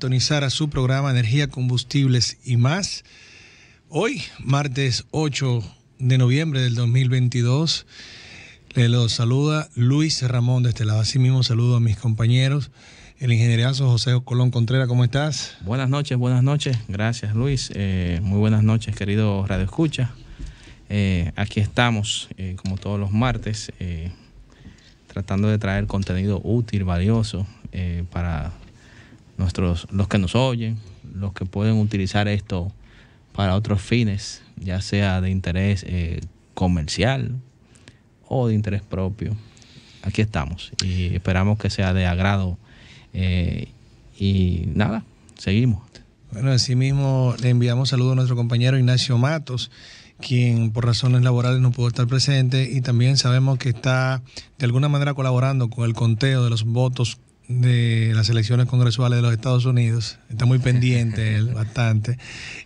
sintonizar a su programa Energía, Combustibles y Más. Hoy, martes 8 de noviembre del 2022, le los saluda Luis Ramón de este lado. Así mismo saludo a mis compañeros, el ingenierazo José Colón Contreras. ¿Cómo estás? Buenas noches. Gracias, Luis. Muy buenas noches, querido Radio Escucha. Aquí estamos, como todos los martes, tratando de traer contenido útil, valioso para los que nos oyen, los que pueden utilizar esto para otros fines, ya sea de interés comercial o de interés propio. Aquí estamos y esperamos que sea de agrado. Y nada, seguimos. Bueno, así mismo le enviamos saludos a nuestro compañero Ignacio Matos, quien por razones laborales no pudo estar presente, y también sabemos que está de alguna manera colaborando con el conteo de los votos de las elecciones congresuales de los Estados Unidos. Está muy pendiente él, bastante,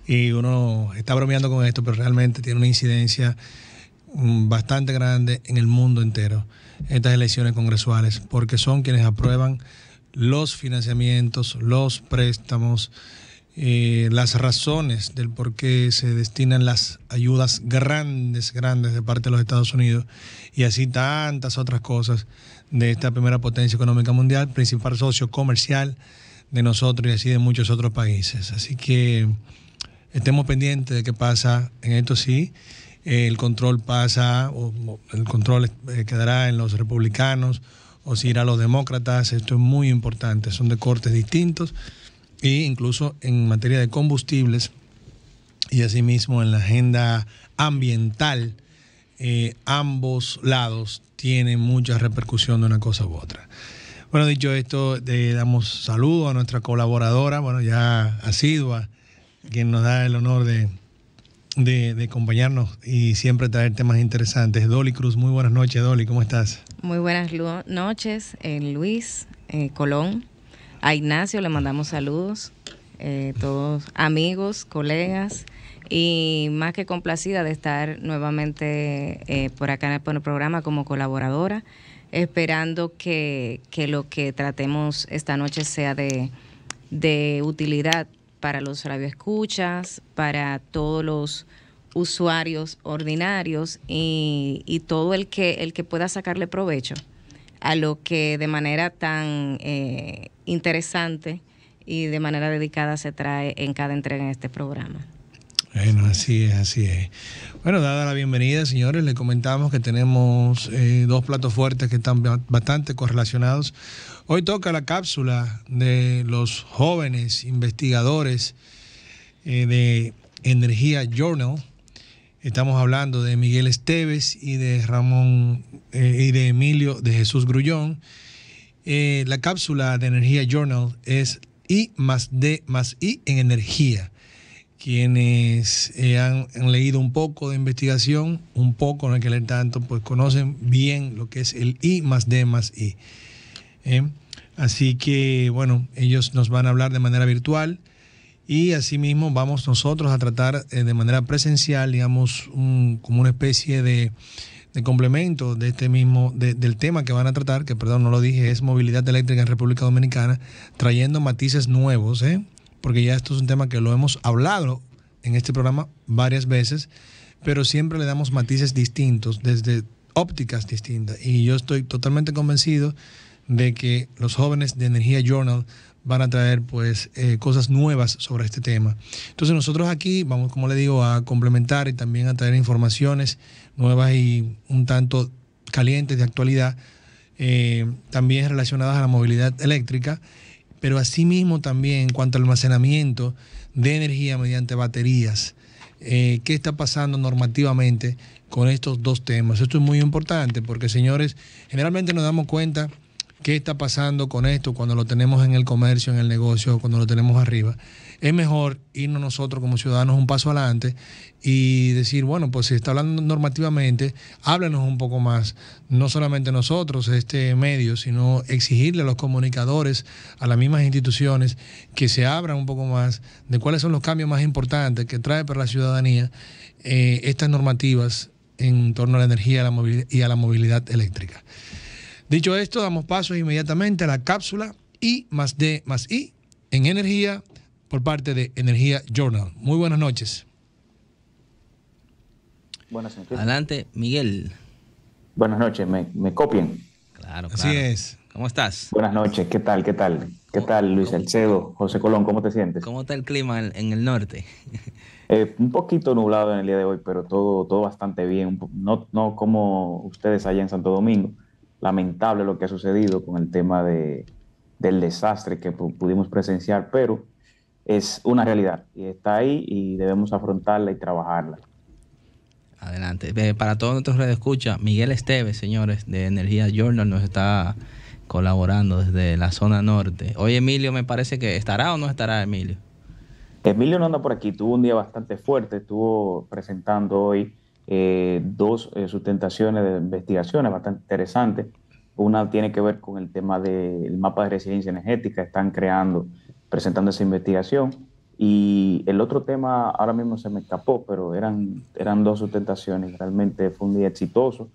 y uno está bromeando con esto, pero realmente tiene una incidencia bastante grande en el mundo entero estas elecciones congresuales, porque son quienes aprueban los financiamientos, los préstamos, las razones del por qué se destinan las ayudas grandes de parte de los Estados Unidos, y así tantas otras cosas de esta primera potencia económica mundial, principal socio comercial de nosotros y así de muchos otros países. Así que estemos pendientes de qué pasa en esto. Sí, el control pasa, o el control quedará en los republicanos o si irá a los demócratas. Esto es muy importante, son de cortes distintos. E incluso en materia de combustibles y asimismo en la agenda ambiental, ambos lados tienen mucha repercusión de una cosa u otra. Bueno, dicho esto, damos saludo a nuestra colaboradora, bueno, ya asidua, quien nos da el honor de acompañarnos y siempre traer temas interesantes. Dolly Cruz, muy buenas noches, Dolly, ¿cómo estás? Muy buenas noches, Luis Colón. A Ignacio le mandamos saludos, todos amigos, colegas, y más que complacida de estar nuevamente por acá en el programa como colaboradora, esperando que lo que tratemos esta noche sea de utilidad para los radioescuchas, para todos los usuarios ordinarios y todo el que pueda sacarle provecho a lo que de manera tan interesante y de manera dedicada se trae en cada entrega en este programa. Bueno, así es. Bueno, dada la bienvenida, señores, le comentamos que tenemos dos platos fuertes que están bastante correlacionados. Hoy toca la cápsula de los jóvenes investigadores de Energía Journal. Estamos hablando de Miguel Esteves y de Ramón y de Emilio de Jesús Grullón. La cápsula de Energía Journal es I+D+I en energía. Quienes han leído un poco de investigación, un poco, no hay que leer tanto, pues conocen bien lo que es el I+D+I. Así que, bueno, ellos nos van a hablar de manera virtual. Y asimismo vamos nosotros a tratar de manera presencial, digamos, como una especie de complemento de este mismo, del tema que van a tratar, que perdón, no lo dije, es movilidad eléctrica en República Dominicana, trayendo matices nuevos, porque ya esto es un tema que lo hemos hablado en este programa varias veces, pero siempre le damos matices distintos, desde ópticas distintas. Y yo estoy totalmente convencido de que los jóvenes de Energía Journal van a traer pues cosas nuevas sobre este tema. Entonces nosotros aquí vamos, como le digo, a complementar y también a traer informaciones nuevas y un tanto calientes de actualidad, también relacionadas a la movilidad eléctrica, pero asimismo también en cuanto al almacenamiento de energía mediante baterías. ¿Qué está pasando normativamente con estos dos temas? Esto es muy importante porque, señores, generalmente nos damos cuenta qué está pasando con esto cuando lo tenemos en el comercio, en el negocio, cuando lo tenemos arriba. Es mejor irnos nosotros como ciudadanos un paso adelante y decir, bueno, pues si está hablando normativamente, háblenos un poco más, no solamente nosotros, este medio, sino exigirle a los comunicadores, a las mismas instituciones, que se abran un poco más de cuáles son los cambios más importantes que trae para la ciudadanía estas normativas en torno a la energía y a la movilidad eléctrica. Dicho esto, damos paso inmediatamente a la cápsula I+D+I en energía por parte de Energía Journal. Muy buenas noches. Buenas noches. Adelante, Miguel. Buenas noches, me copian. Claro, Así es. ¿Cómo estás? Buenas noches, ¿qué tal? ¿Qué tal, Luis Salcedo, José Colón? ¿Cómo te sientes? ¿Cómo está el clima en el norte? Un poquito nublado en el día de hoy, pero todo bastante bien. No como ustedes allá en Santo Domingo. Lamentable lo que ha sucedido con el tema del desastre que pudimos presenciar, pero es una realidad y está ahí y debemos afrontarla y trabajarla. Adelante. Para todos nuestros radioescuchas, Miguel Esteves, señores, de Energía Journal, nos está colaborando desde la zona norte. Hoy Emilio me parece que estará o no estará, Emilio. Emilio no anda por aquí, tuvo un día bastante fuerte, estuvo presentando hoy dos sustentaciones de investigaciones bastante interesantes. Una tiene que ver con el tema del mapa de resiliencia energética, están presentando esa investigación. Y el otro tema ahora mismo se me escapó, pero eran dos sustentaciones. Realmente fue un día exitoso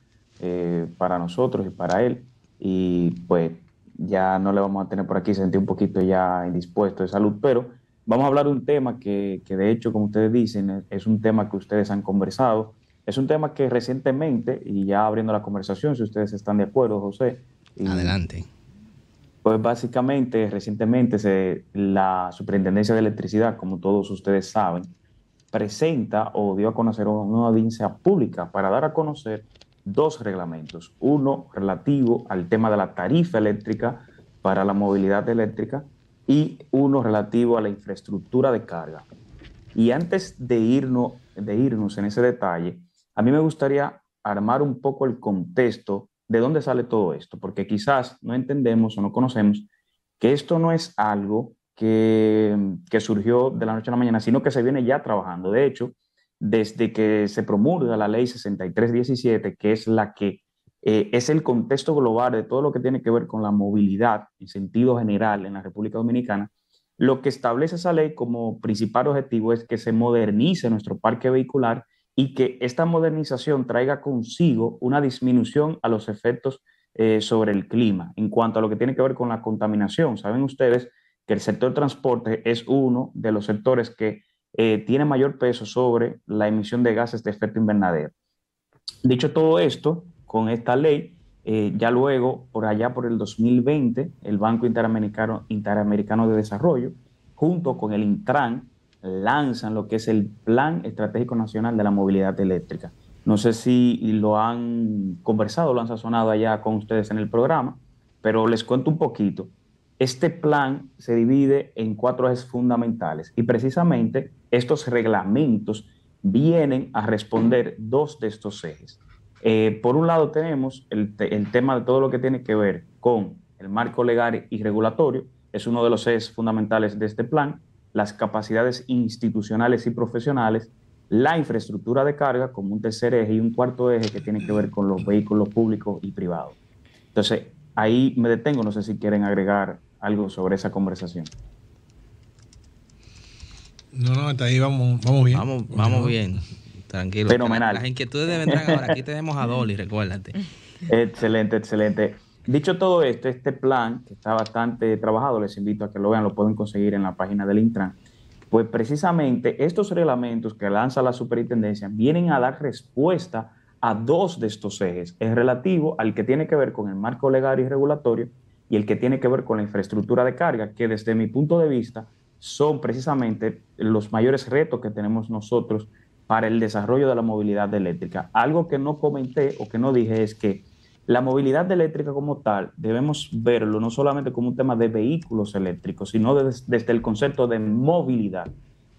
para nosotros y para él. Y pues ya no le vamos a tener por aquí, sentí un poquito ya indispuesto de salud, pero vamos a hablar de un tema que de hecho, como ustedes dicen, es un tema que ustedes han conversado. Es un tema que recientemente, y ya abriendo la conversación, si ustedes están de acuerdo, José. Adelante. Pues básicamente, recientemente la Superintendencia de Electricidad, como todos ustedes saben, presenta o dio a conocer una audiencia pública para dar a conocer dos reglamentos. Uno relativo al tema de la tarifa eléctrica para la movilidad eléctrica y uno relativo a la infraestructura de carga. Y antes de irnos en ese detalle, a mí me gustaría armar un poco el contexto de dónde sale todo esto, porque quizás no entendemos o no conocemos que esto no es algo que surgió de la noche a la mañana, sino que se viene ya trabajando. De hecho, desde que se promulga la ley 6317, que es la que es el contexto global de todo lo que tiene que ver con la movilidad en sentido general en la República Dominicana, lo que establece esa ley como principal objetivo es que se modernice nuestro parque vehicular y que esta modernización traiga consigo una disminución a los efectos sobre el clima en cuanto a lo que tiene que ver con la contaminación. Saben ustedes que el sector transporte es uno de los sectores que tiene mayor peso sobre la emisión de gases de efecto invernadero. Dicho todo esto, con esta ley, ya luego, por allá por el 2020, el Banco Interamericano de Desarrollo, junto con el Intran, lanzan lo que es el Plan Estratégico Nacional de la Movilidad Eléctrica. No sé si lo han conversado, lo han sazonado allá con ustedes en el programa, pero les cuento un poquito. Este plan se divide en 4 ejes fundamentales y precisamente estos reglamentos vienen a responder 2 de estos ejes. Por un lado tenemos el tema de todo lo que tiene que ver con el marco legal y regulatorio, es uno de los ejes fundamentales de este plan, las capacidades institucionales y profesionales, la infraestructura de carga como un tercer eje y un cuarto eje que tiene que ver con los vehículos públicos y privados. Entonces, ahí me detengo, no sé si quieren agregar algo sobre esa conversación. No, hasta ahí vamos bien. Vamos bien. Tranquilo. Fenomenal. Las inquietudes vendrán ahora. Aquí tenemos a Dolly, recuérdate. Excelente. Dicho todo esto, este plan, que está bastante trabajado, les invito a que lo vean, lo pueden conseguir en la página del Intran. Pues precisamente estos reglamentos que lanza la superintendencia vienen a dar respuesta a 2 de estos ejes. Es relativo al que tiene que ver con el marco legal y regulatorio y el que tiene que ver con la infraestructura de carga, que desde mi punto de vista son precisamente los mayores retos que tenemos nosotros para el desarrollo de la movilidad eléctrica. Algo que no comenté o que no dije es que la movilidad eléctrica como tal debemos verlo no solamente como un tema de vehículos eléctricos, sino desde el concepto de movilidad.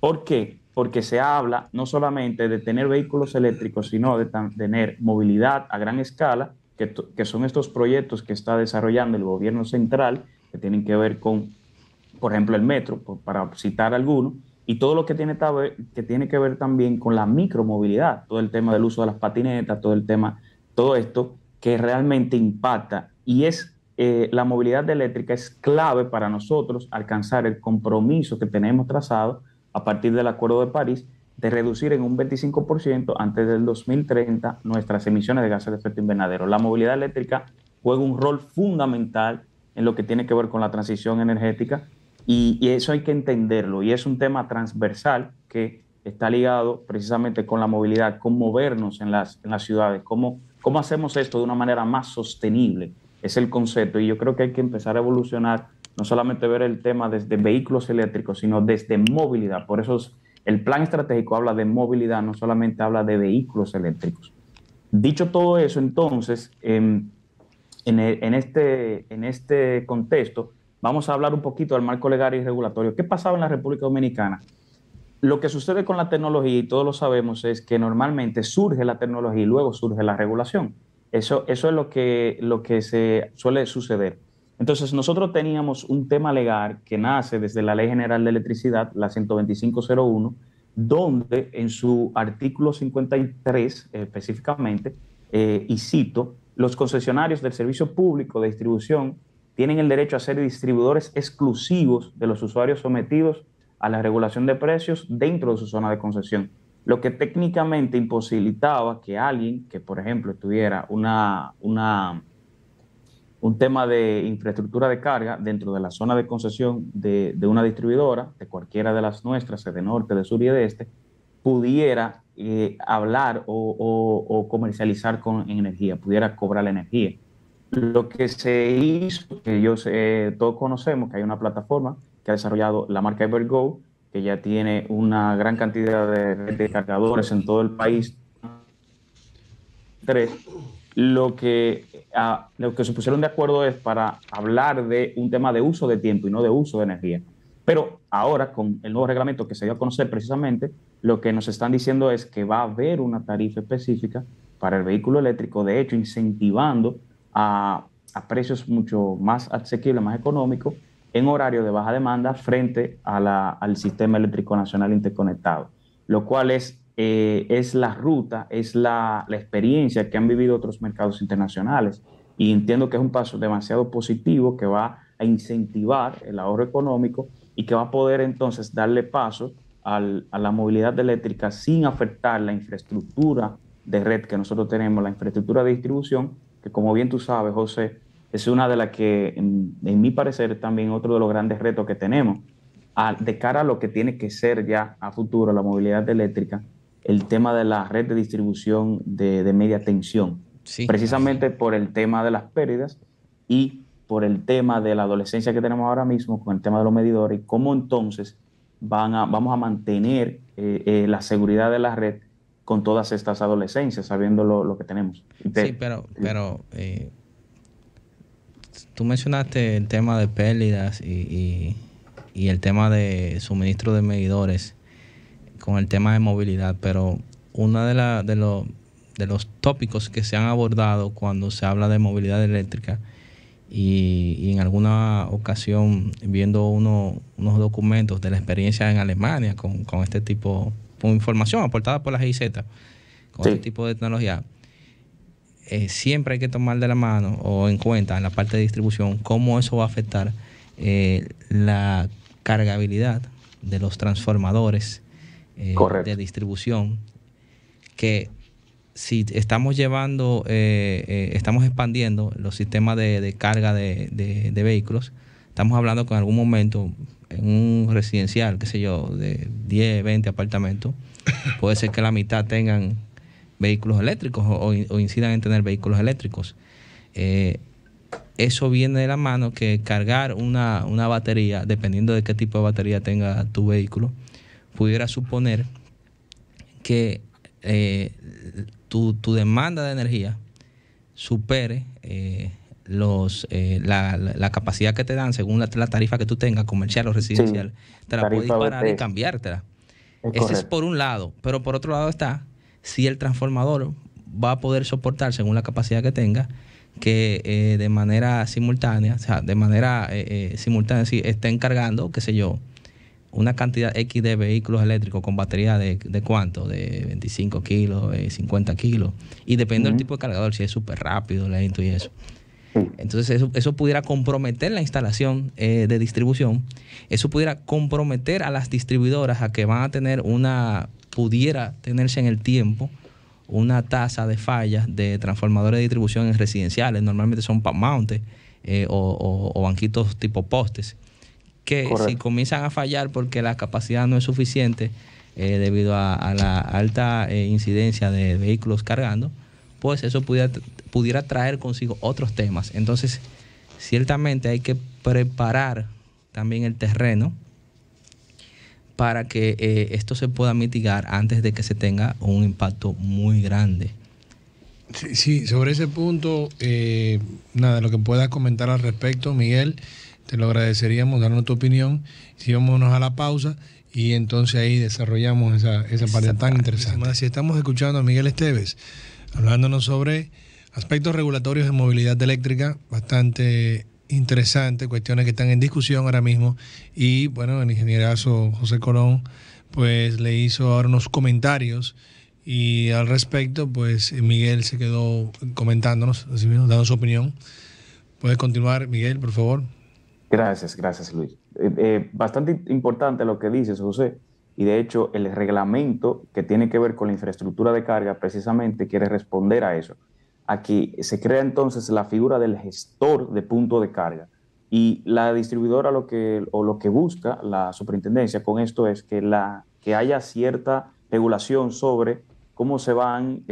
¿Por qué? Porque se habla no solamente de tener vehículos eléctricos, sino de tener movilidad a gran escala, que son estos proyectos que está desarrollando el gobierno central, que tienen que ver con, por ejemplo, el metro, para citar algunos, y todo lo que tiene que ver también con la micromovilidad, todo el tema del uso de las patinetas, todo esto que realmente impacta y la movilidad eléctrica es clave para nosotros alcanzar el compromiso que tenemos trazado a partir del Acuerdo de París de reducir en un 25% antes del 2030 nuestras emisiones de gases de efecto invernadero. La movilidad eléctrica juega un rol fundamental en lo que tiene que ver con la transición energética Y eso hay que entenderlo, y es un tema transversal que está ligado precisamente con la movilidad, con movernos en las ciudades, cómo hacemos esto de una manera más sostenible, es el concepto, y yo creo que hay que empezar a evolucionar, no solamente ver el tema desde vehículos eléctricos, sino desde movilidad. Por eso el plan estratégico habla de movilidad, no solamente habla de vehículos eléctricos. Dicho todo eso, entonces, en este contexto, vamos a hablar un poquito del marco legal y regulatorio. ¿Qué pasaba en la República Dominicana? Lo que sucede con la tecnología, y todos lo sabemos, es que normalmente surge la tecnología y luego surge la regulación. Eso es lo que se suele suceder. Entonces, nosotros teníamos un tema legal que nace desde la Ley General de Electricidad, la 12501, donde en su artículo 53 específicamente, y cito, los concesionarios del servicio público de distribución tienen el derecho a ser distribuidores exclusivos de los usuarios sometidos a la regulación de precios dentro de su zona de concesión, lo que técnicamente imposibilitaba que alguien que, por ejemplo, tuviera un tema de infraestructura de carga dentro de la zona de concesión de una distribuidora, de cualquiera de las nuestras, de norte, de sur y de este, pudiera hablar o comercializar con energía, pudiera cobrar la energía. Lo que se hizo, que todos conocemos, que hay una plataforma que ha desarrollado la marca Evergo, que ya tiene una gran cantidad de cargadores en todo el país. Lo que se pusieron de acuerdo es para hablar de un tema de uso de tiempo y no de uso de energía. Pero ahora, con el nuevo reglamento que se dio a conocer precisamente, lo que nos están diciendo es que va a haber una tarifa específica para el vehículo eléctrico, de hecho, incentivando a precios mucho más asequibles, más económicos, en horario de baja demanda frente al sistema eléctrico nacional interconectado, lo cual es la ruta, es la experiencia que han vivido otros mercados internacionales, y entiendo que es un paso demasiado positivo que va a incentivar el ahorro económico y que va a poder entonces darle paso a la movilidad eléctrica sin afectar la infraestructura de red que nosotros tenemos, la infraestructura de distribución, que como bien tú sabes, José, es una de las que, en mi parecer, también otro de los grandes retos que tenemos de cara a lo que tiene que ser ya a futuro la movilidad eléctrica, el tema de la red de distribución de media tensión, sí, precisamente por el tema de las pérdidas y por el tema de la adolescencia que tenemos ahora mismo con el tema de los medidores, y cómo entonces vamos a mantener la seguridad de la red con todas estas adolescencias, sabiendo lo que tenemos. Sí, pero tú mencionaste el tema de pérdidas y el tema de suministro de medidores con el tema de movilidad, pero uno de los tópicos que se han abordado cuando se habla de movilidad eléctrica, y en alguna ocasión viendo unos documentos de la experiencia en Alemania con este tipo, con información aportada por la GIZ, con este tipo de tecnología, siempre hay que tomar de la mano o en cuenta en la parte de distribución cómo eso va a afectar la cargabilidad de los transformadores de distribución, que si estamos estamos expandiendo los sistemas de carga de vehículos, estamos hablando que en algún momento en un residencial, qué sé yo, de 10, 20 apartamentos, puede ser que la mitad tengan vehículos eléctricos o incidan en tener vehículos eléctricos. Eso viene de la mano que cargar una batería, dependiendo de qué tipo de batería tenga tu vehículo, pudiera suponer que tu demanda de energía supere la capacidad que te dan según la tarifa que tú tengas, comercial o residencial. Sí, te la puedes disparar y cambiártela. Ese es por un lado, pero por otro lado está si el transformador va a poder soportar, según la capacidad que tenga, que de manera simultánea, si estén cargando, qué sé yo, una cantidad X de vehículos eléctricos con batería de ¿cuánto? De 25 kilos, 50 kilos. Y dependiendo del tipo de cargador, si es súper rápido, lento y eso. Entonces eso pudiera comprometer la instalación de distribución. Eso pudiera comprometer a las distribuidoras a que van a tener pudiera tenerse en el tiempo una tasa de fallas de transformadores de distribución en residenciales. Normalmente son mounted o banquitos tipo postes, que Correcto. si comienzan a fallar porque la capacidad no es suficiente debido a la alta incidencia de vehículos cargando, pues eso pudiera traer consigo otros temas. Entonces, ciertamente hay que preparar también el terreno para que esto se pueda mitigar antes de que se tenga un impacto muy grande. Sí, sobre ese punto, nada, lo que puedas comentar al respecto, Miguel, te lo agradeceríamos, darnos tu opinión. Si vámonos a la pausa y entonces ahí desarrollamos esa parte tan interesante. Si estamos escuchando a Miguel Esteves hablándonos sobre aspectos regulatorios de movilidad eléctrica, bastante interesante, cuestiones que están en discusión ahora mismo. Y bueno, el ingenierazo José Colón pues le hizo ahora unos comentarios y al respecto pues Miguel se quedó comentándonos, dando su opinión. ¿Puedes continuar, Miguel, por favor? Gracias, Luis. Bastante importante lo que dices, José, y de hecho el reglamento que tiene que ver con la infraestructura de carga precisamente quiere responder a eso. Aquí se crea entonces la figura del gestor de punto de carga, y la distribuidora lo que busca la superintendencia con esto es que haya cierta regulación sobre cómo se van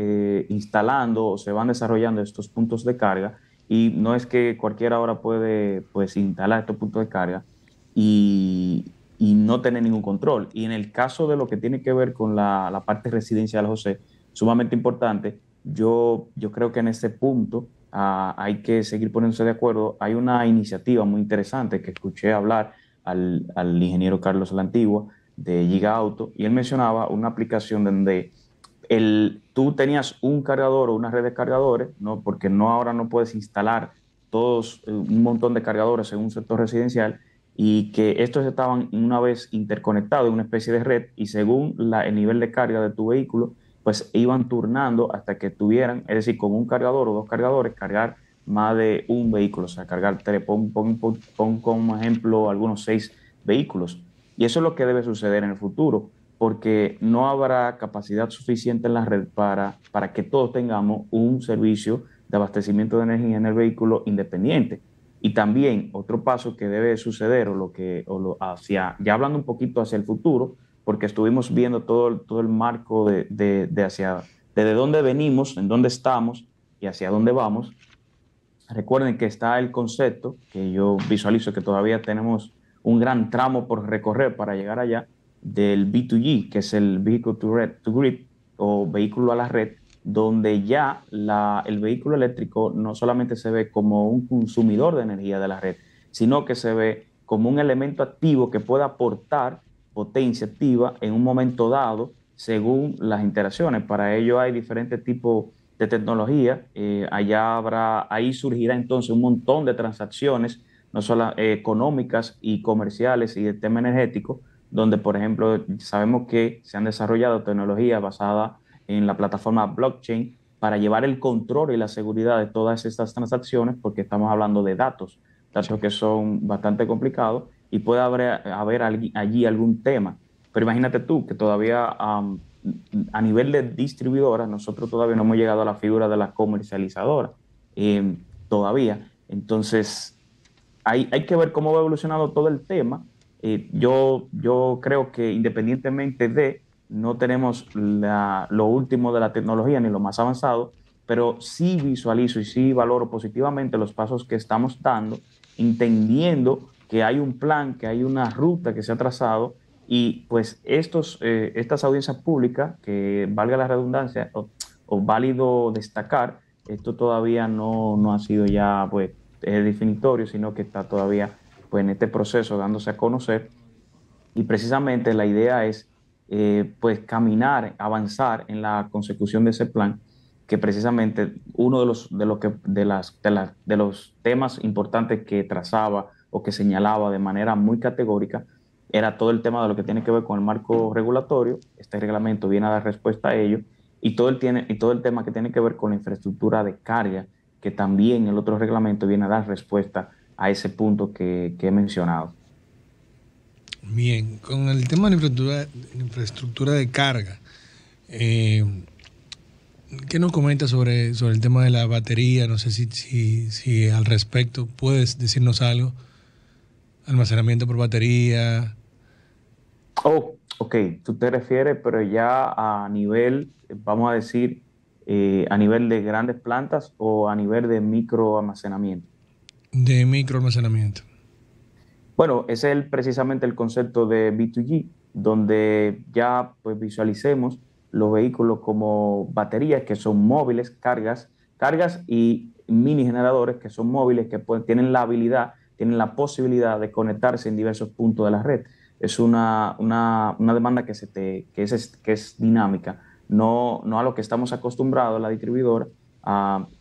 instalando o se van desarrollando estos puntos de carga. Y no es que cualquiera ahora puede pues instalar estos puntos de carga y no tener ningún control. Y en el caso de lo que tiene que ver con la parte residencial, José, sumamente importante, yo creo que en este punto hay que seguir poniéndose de acuerdo. Hay una iniciativa muy interesante que escuché hablar al ingeniero Carlos La Antigua de Giga Auto, y él mencionaba una aplicación donde tú tenías un cargador o una red de cargadores, ¿no? Porque ahora no puedes instalar todos un montón de cargadores en un sector residencial, y que estos estaban una vez interconectados en una especie de red, y según el nivel de carga de tu vehículo, pues iban turnando hasta que tuvieran, es decir, con un cargador o dos cargadores, cargar más de un vehículo, o sea, cargar pon como ejemplo algunos 6 vehículos. Y eso es lo que debe suceder en el futuro, porque no habrá capacidad suficiente en la red para que todos tengamos un servicio de abastecimiento de energía en el vehículo independiente. Y también otro paso que debe suceder, ya hablando un poquito hacia el futuro, porque estuvimos viendo todo el marco desde dónde venimos, en dónde estamos y hacia dónde vamos. Recuerden que está el concepto, que yo visualizo que todavía tenemos un gran tramo por recorrer para llegar allá, del V2G, que es el Vehicle to Grid o vehículo a la red, donde ya el vehículo eléctrico no solamente se ve como un consumidor de energía de la red, sino que se ve como un elemento activo que puede aportar potencia activa en un momento dado según las interacciones. Para ello hay diferentes tipos de tecnología. Ahí surgirá entonces un montón de transacciones, no solo económicas y comerciales y de tema energético, donde, por ejemplo, sabemos que se han desarrollado tecnologías basadas en la plataforma blockchain para llevar el control y la seguridad de todas estas transacciones, porque estamos hablando de datos que son bastante complicados, y puede haber allí algún tema. Pero imagínate tú que todavía a nivel de distribuidora, nosotros todavía no hemos llegado a la figura de la comercializadora todavía. Entonces, hay que ver cómo va evolucionando todo el tema. Yo creo que independientemente no tenemos lo último de la tecnología ni lo más avanzado, pero sí visualizo y sí valoro positivamente los pasos que estamos dando, entendiendo que hay un plan, que hay una ruta que se ha trazado, y pues estas audiencias públicas, que valga la redundancia o válido destacar, esto todavía no ha sido ya pues definitorio, sino que está todavía pues en este proceso dándose a conocer, y precisamente la idea es pues caminar, avanzar en la consecución de ese plan, que precisamente uno de los temas importantes que trazaba o que señalaba de manera muy categórica era todo el tema de lo que tiene que ver con el marco regulatorio. Este reglamento viene a dar respuesta a ello, y todo el tema que tiene que ver con la infraestructura de carga, que también el otro reglamento viene a dar respuesta a ese punto que he mencionado. Bien, con el tema de la infraestructura de carga, ¿qué nos comenta sobre el tema de la batería? No sé si al respecto puedes decirnos algo almacenamiento por batería. Oh, ok, tú te refieres, pero ya a nivel, vamos a decir, a nivel de grandes plantas o a nivel de micro almacenamiento. De micro almacenamiento. Bueno, ese es precisamente el concepto de B2G, donde ya pues visualicemos los vehículos como baterías que son móviles, cargas y mini generadores que son móviles que tienen la habilidad, tienen la posibilidad de conectarse en diversos puntos de la red. Es una demanda que es dinámica, no a lo que estamos acostumbrados la distribuidora,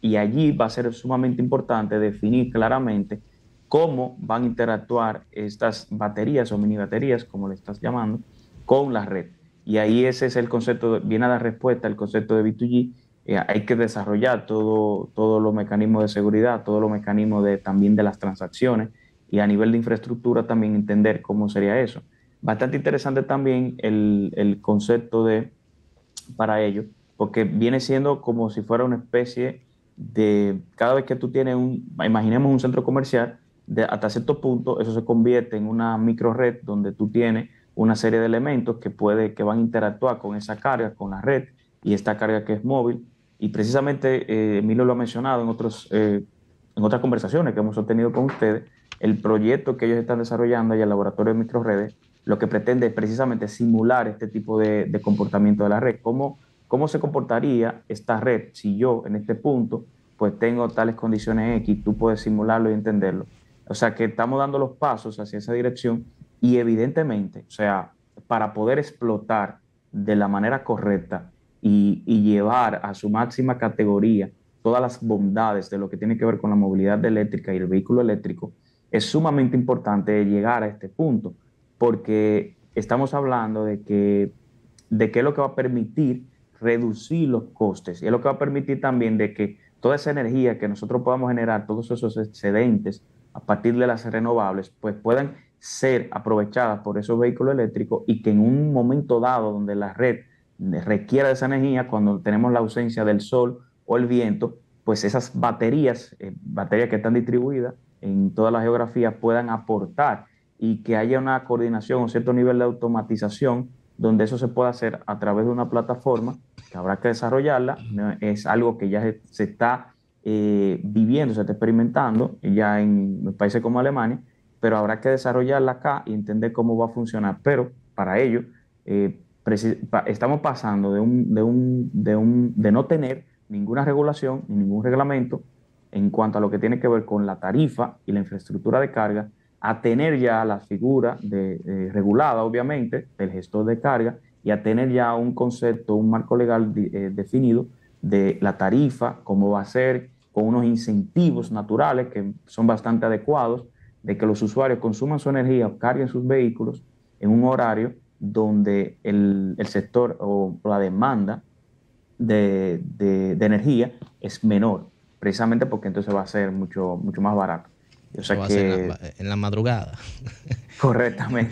y allí va a ser sumamente importante definir claramente cómo van a interactuar estas baterías o mini baterías, como le estás llamando, con la red. Y ahí ese es el concepto, viene a dar respuesta al concepto de B2G. Hay que desarrollar todos los mecanismos de seguridad, todos los mecanismos también de las transacciones, y a nivel de infraestructura también entender cómo sería eso. Bastante interesante también el concepto para ello, porque viene siendo como si fuera una especie de, cada vez que tú tienes imaginemos un centro comercial, hasta cierto punto eso se convierte en una micro red donde tú tienes una serie de elementos que van a interactuar con esa carga, con la red, y esta carga que es móvil. Y precisamente Emilio lo ha mencionado en otras conversaciones que hemos obtenido con ustedes, el proyecto que ellos están desarrollando y el laboratorio de microredes, lo que pretende es precisamente simular este tipo de comportamiento de la red. ¿Cómo se comportaría esta red si yo en este punto pues tengo tales condiciones X? Tú puedes simularlo y entenderlo. O sea que estamos dando los pasos hacia esa dirección, y evidentemente, o sea, para poder explotar de la manera correcta y llevar a su máxima categoría todas las bondades de lo que tiene que ver con la movilidad eléctrica y el vehículo eléctrico, es sumamente importante llegar a este punto, porque estamos hablando de qué es lo que va a permitir reducir los costes, y es lo que va a permitir también de que toda esa energía que nosotros podamos generar, todos esos excedentes a partir de las renovables, pues puedan ser aprovechadas por esos vehículos eléctricos, y que en un momento dado donde la red requiera de esa energía, cuando tenemos la ausencia del sol o el viento, pues esas baterías que están distribuidas en toda la geografía puedan aportar, y que haya una coordinación, un cierto nivel de automatización, donde eso se pueda hacer a través de una plataforma que habrá que desarrollarla. Es algo que ya se está viviendo, se está experimentando ya en países como Alemania, pero habrá que desarrollarla acá y entender cómo va a funcionar. Pero para ello estamos pasando de no tener ninguna regulación ni ningún reglamento en cuanto a lo que tiene que ver con la tarifa y la infraestructura de carga, a tener ya la figura regulada, obviamente, del gestor de carga, y a tener ya un concepto, un marco legal definido de la tarifa, cómo va a ser, con unos incentivos naturales que son bastante adecuados, de que los usuarios consuman su energía o carguen sus vehículos en un horario donde el sector o la demanda de energía es menor, precisamente porque entonces va a ser mucho más barato. O sea, va a ser en la madrugada. Correctamente.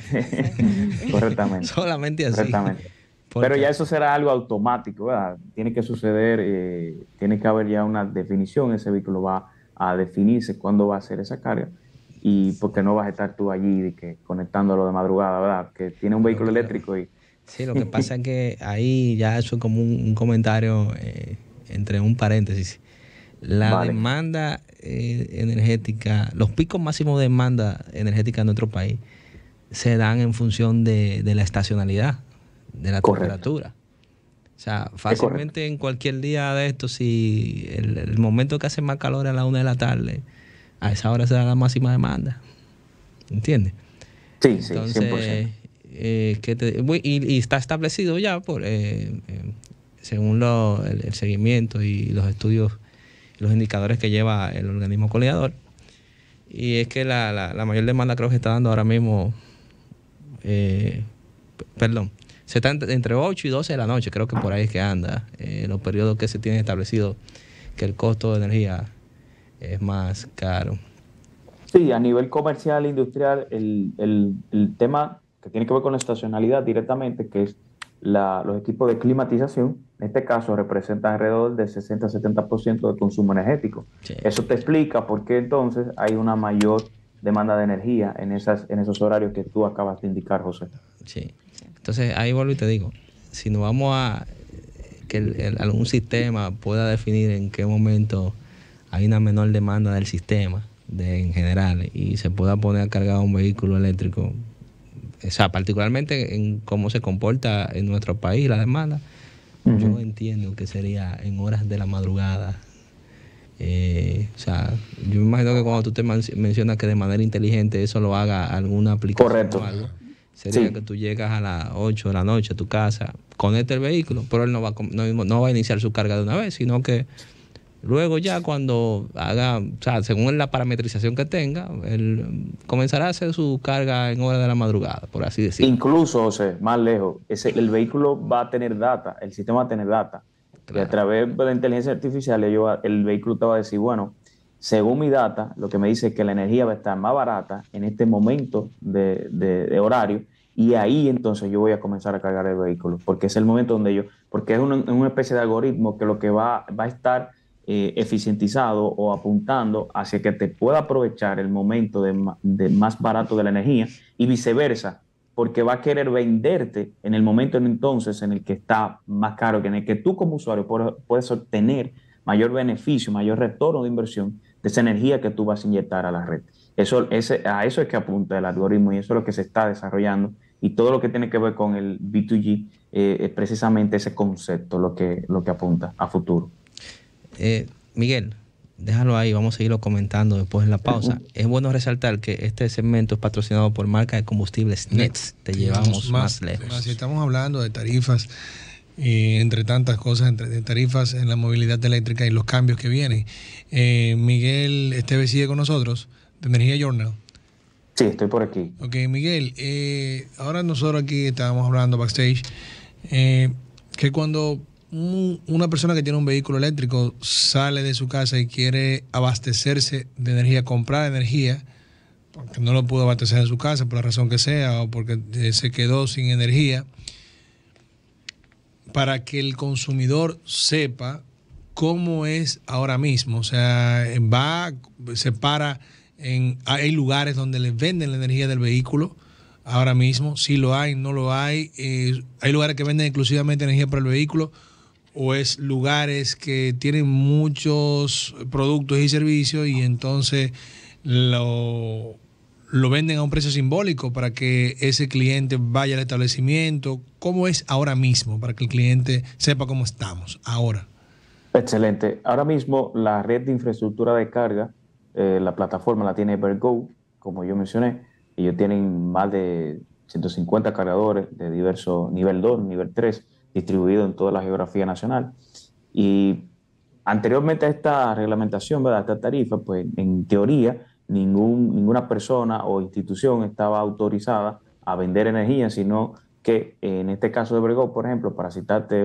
Correctamente. Solamente así. Correctamente. Pero ya eso será algo automático, ¿verdad? Tiene que suceder, tiene que haber ya una definición. Ese vehículo va a definirse cuándo va a hacer esa carga, y porque no vas a estar tú allí conectándolo de madrugada, ¿verdad? Que tiene un vehículo eléctrico y... Sí, lo que pasa es que ahí ya eso es como un comentario entre un paréntesis. La demanda energética, los picos máximos de demanda energética en nuestro país se dan en función de la estacionalidad, de la temperatura. O sea, fácilmente en cualquier día de estos, si el momento que hace más calor a la 1 de la tarde, a esa hora se da la máxima demanda. ¿Entiendes? Sí, entonces, 100%. Y está establecido ya según el seguimiento y los estudios, los indicadores que lleva el organismo coleador. Y es que la mayor demanda creo que está dando ahora mismo, se está entre 8 y 12 de la noche, creo que por ahí es que anda, los periodos que se tienen establecidos, que el costo de energía es más caro. Sí, a nivel comercial e industrial, el tema que tiene que ver con la estacionalidad directamente, que es los equipos de climatización, en este caso representan alrededor del 60-70% de consumo energético. Sí. Eso te explica por qué entonces hay una mayor demanda de energía en esos horarios que tú acabas de indicar, José. Sí. Entonces, ahí vuelvo y te digo, si nos vamos a que algún sistema pueda definir en qué momento hay una menor demanda del sistema en general y se pueda poner a cargar un vehículo eléctrico, o sea, particularmente en cómo se comporta en nuestro país la demanda, yo entiendo que sería en horas de la madrugada. O sea, yo me imagino que cuando tú te mencionas que de manera inteligente eso lo haga alguna aplicación. Correcto. O algo, sería que tú llegas a las 8 de la noche a tu casa, conecta el vehículo, pero él no va a iniciar su carga de una vez, sino que luego ya cuando haga, o sea, según la parametrización que tenga, él comenzará a hacer su carga en horas de la madrugada, por así decirlo. Incluso, José, más lejos, el vehículo va a tener data, el sistema va a tener data. Claro. Y a través de la inteligencia artificial, el vehículo te va a decir, bueno, según mi data, lo que me dice es que la energía va a estar más barata en este momento de horario, y ahí entonces yo voy a comenzar a cargar el vehículo, porque es el momento donde porque es una especie de algoritmo que lo que va a estar eficientizado o apuntando hacia que te pueda aprovechar el momento de más barato de la energía y viceversa, porque va a querer venderte en el momento entonces en el que está más caro, que en el que tú como usuario puedes obtener mayor beneficio, mayor retorno de inversión de esa energía que tú vas a inyectar a la red. A eso es que apunta el algoritmo y eso es lo que se está desarrollando, y todo lo que tiene que ver con el B2G es precisamente ese concepto lo que apunta a futuro. Miguel, déjalo ahí, vamos a seguirlo comentando después en la pausa. Es bueno resaltar que este segmento es patrocinado por marca de combustibles NETS. Te llevamos más lejos. Si estamos hablando de tarifas, entre tantas cosas, de tarifas en la movilidad eléctrica y los cambios que vienen. Miguel Esteves sigue con nosotros, de Energía Journal. Sí, estoy por aquí. Ok, Miguel, ahora nosotros aquí estábamos hablando backstage, que cuando una persona que tiene un vehículo eléctrico sale de su casa y quiere abastecerse de energía, comprar energía, porque no lo pudo abastecer en su casa por la razón que sea o porque se quedó sin energía, para que el consumidor sepa cómo es ahora mismo. O sea, se para hay lugares donde les venden la energía del vehículo ahora mismo, si lo hay, no lo hay. Hay lugares que venden exclusivamente energía para el vehículo, o es lugares que tienen muchos productos y servicios y entonces lo venden a un precio simbólico para que ese cliente vaya al establecimiento. ¿Cómo es ahora mismo para que el cliente sepa cómo estamos ahora? Excelente. Ahora mismo la red de infraestructura de carga, la plataforma la tiene Evergo, como yo mencioné. Ellos tienen más de 150 cargadores de diversos nivel 2, nivel 3, distribuidos en toda la geografía nacional. Y anteriormente a esta reglamentación, ¿verdad?, a esta tarifa, pues en teoría ninguna persona o institución estaba autorizada a vender energía, sino que en este caso de Evergo, por ejemplo, para citarte,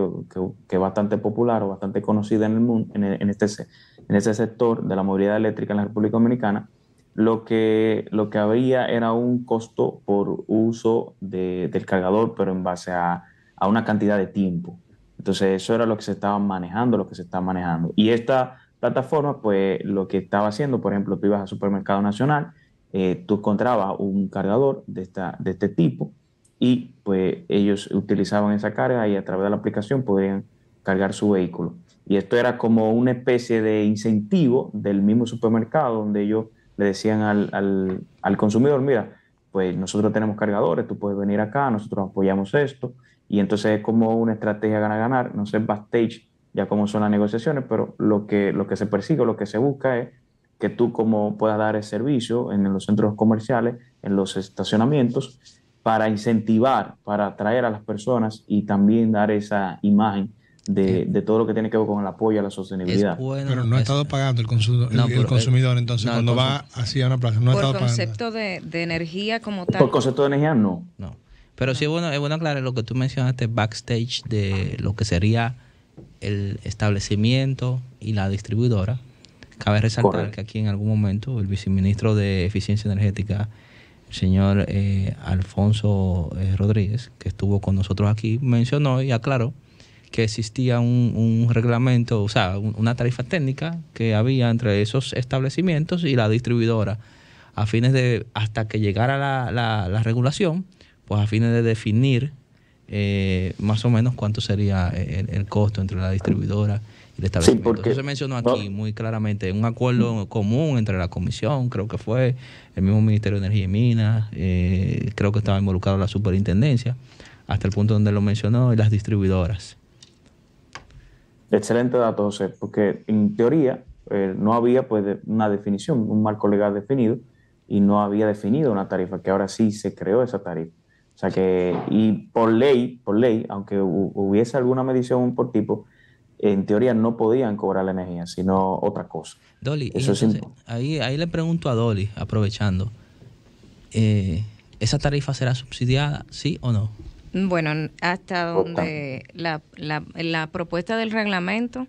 que es bastante popular o bastante conocida en el mundo, en este sector de la movilidad eléctrica en la República Dominicana, lo que había era un costo por uso del cargador, pero en base a una cantidad de tiempo. Entonces eso era lo que se estaba manejando, lo que se está manejando. Y esta plataforma, pues lo que estaba haciendo, por ejemplo, tú ibas al Supermercado Nacional, tú encontrabas un cargador de este tipo, y pues ellos utilizaban esa carga y a través de la aplicación podían cargar su vehículo. Y esto era como una especie de incentivo del mismo supermercado, donde ellos le decían al consumidor, mira, pues nosotros tenemos cargadores, tú puedes venir acá, nosotros apoyamos esto. Y entonces es como una estrategia ganar-ganar. No sé backstage ya cómo son las negociaciones, pero lo que se persigue, lo que se busca es que tú como puedas dar el servicio en los centros comerciales, en los estacionamientos, para incentivar, para atraer a las personas y también dar esa imagen de todo lo que tiene que ver con el apoyo a la sostenibilidad. Bueno, pero no ha estado pagando el consumidor, entonces cuando va así a una plaza, no ha estado pagando. Por concepto de energía como tal. Por concepto de energía, no. Pero sí es bueno aclarar lo que tú mencionaste backstage de lo que sería el establecimiento y la distribuidora. Cabe resaltar que aquí en algún momento el viceministro de Eficiencia Energética, el señor Alfonso Rodríguez, que estuvo con nosotros aquí, mencionó y aclaró que existía un reglamento, o sea, una tarifa técnica que había entre esos establecimientos y la distribuidora a fines de, hasta que llegara la regulación, pues a fines de definir más o menos cuánto sería el costo entre la distribuidora y el establecimiento. Sí, porque eso se mencionó aquí muy claramente, un acuerdo común entre la comisión, creo que fue el mismo Ministerio de Energía y Minas, creo que estaba involucrado la superintendencia, hasta el punto donde lo mencionó, y las distribuidoras. Excelente dato, José, porque en teoría no había pues una definición, un marco legal definido, y no había definido una tarifa, que ahora sí se creó esa tarifa. O sea que, y por ley, aunque hubiese alguna medición por tipo, en teoría no podían cobrar la energía, sino otra cosa. Dolly, eso entonces, ahí le pregunto a Dolly, aprovechando, ¿esa tarifa será subsidiada, sí o no? Bueno, hasta donde la propuesta del reglamento,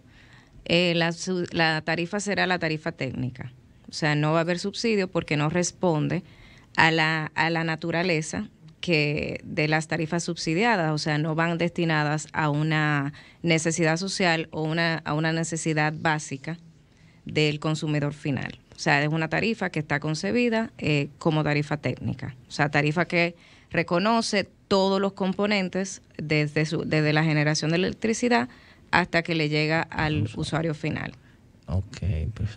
la tarifa será la tarifa técnica. O sea, no va a haber subsidio porque no responde a la naturaleza de las tarifas subsidiadas, o sea, no van destinadas a una necesidad social o a una necesidad básica del consumidor final. O sea, es una tarifa que está concebida como tarifa técnica, o sea, tarifa que reconoce todos los componentes desde la generación de electricidad hasta que le llega al usuario final. Ok, pues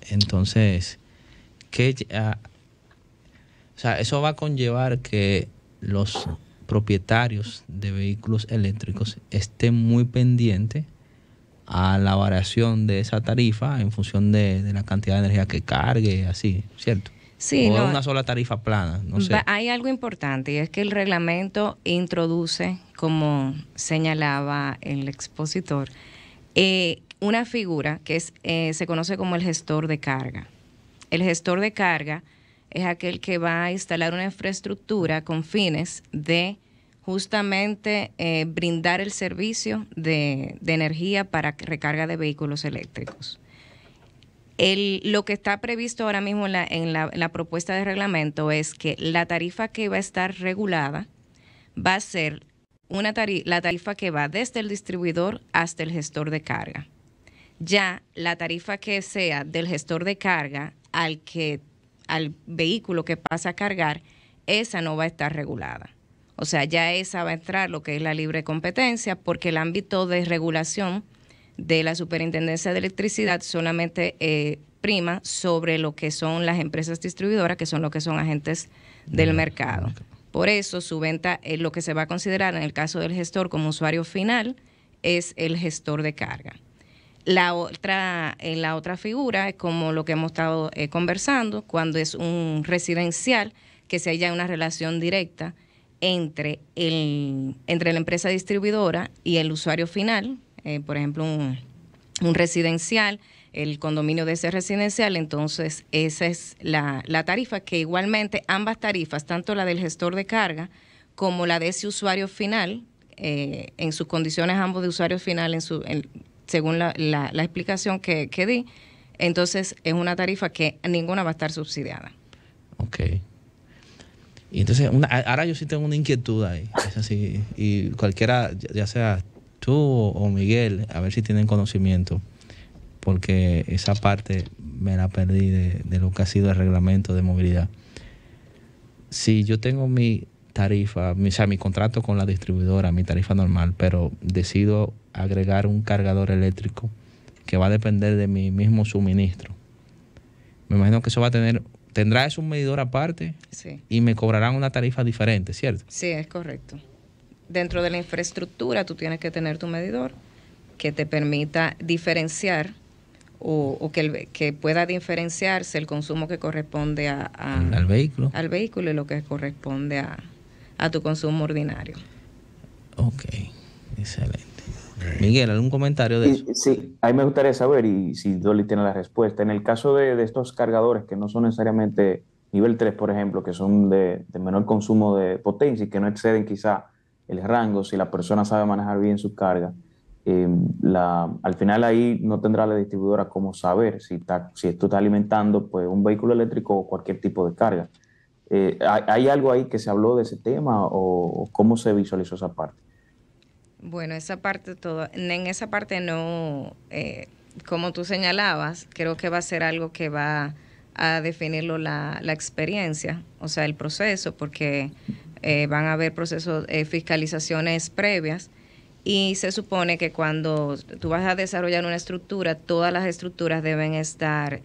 entonces, o sea, eso va a conllevar que los propietarios de vehículos eléctricos estén muy pendientes a la variación de esa tarifa en función de la cantidad de energía que cargue, así, ¿cierto? Sí, o es una sola tarifa plana, no sé. Hay algo importante y es que el reglamento introduce, como señalaba el expositor, una figura que se conoce como el gestor de carga. El gestor de carga es aquel que va a instalar una infraestructura con fines de justamente brindar el servicio de energía para recarga de vehículos eléctricos. Lo que está previsto ahora mismo en la propuesta de reglamento es que la tarifa que va a estar regulada va a ser la tarifa que va desde el distribuidor hasta el gestor de carga. Ya la tarifa que sea del gestor de carga al vehículo que pasa a cargar, esa no va a estar regulada. O sea, ya esa va a entrar lo que es la libre competencia, porque el ámbito de regulación de la Superintendencia de Electricidad solamente prima sobre lo que son las empresas distribuidoras, que son lo que son agentes del mercado. Por eso su venta, lo que se va a considerar en el caso del gestor como usuario final, es el gestor de carga. La otra figura es como lo que hemos estado conversando, cuando es un residencial, que se haya una relación directa entre la empresa distribuidora y el usuario final, por ejemplo, un residencial, el condominio de ese residencial. Entonces esa es la tarifa, que igualmente ambas tarifas, tanto la del gestor de carga como la de ese usuario final, en sus condiciones ambos de usuario final, según la explicación que di, entonces es una tarifa que ninguna va a estar subsidiada. Ok. Y entonces, ahora yo sí tengo una inquietud ahí, es así, y cualquiera, ya sea tú o Miguel, a ver si tienen conocimiento, porque esa parte me la perdí de lo que ha sido el reglamento de movilidad. Si yo tengo mi tarifa, o sea, mi contrato con la distribuidora, mi tarifa normal, pero decido agregar un cargador eléctrico que va a depender de mi mismo suministro, me imagino que eso tendrá eso un medidor aparte, sí, y me cobrarán una tarifa diferente, ¿cierto? Sí, es correcto. Dentro de la infraestructura tú tienes que tener tu medidor que te permita diferenciar o que pueda diferenciarse el consumo que corresponde al vehículo y lo que corresponde a tu consumo ordinario. Ok, excelente. Okay. Miguel, ¿algún comentario de eso? Sí, ahí me gustaría saber, y si Dolly tiene la respuesta, en el caso de estos cargadores que no son necesariamente nivel 3, por ejemplo, que son de menor consumo de potencia y que no exceden quizá el rango, si la persona sabe manejar bien su carga, al final ahí no tendrá la distribuidora cómo saber si tú estás alimentando pues un vehículo eléctrico o cualquier tipo de carga. ¿Hay algo ahí que se habló de ese tema o cómo se visualizó esa parte? Bueno, en esa parte no, como tú señalabas, creo que va a ser algo que va a definirlo la experiencia, o sea, el proceso, porque van a haber procesos, fiscalizaciones previas, y se supone que cuando tú vas a desarrollar una estructura, todas las estructuras deben estar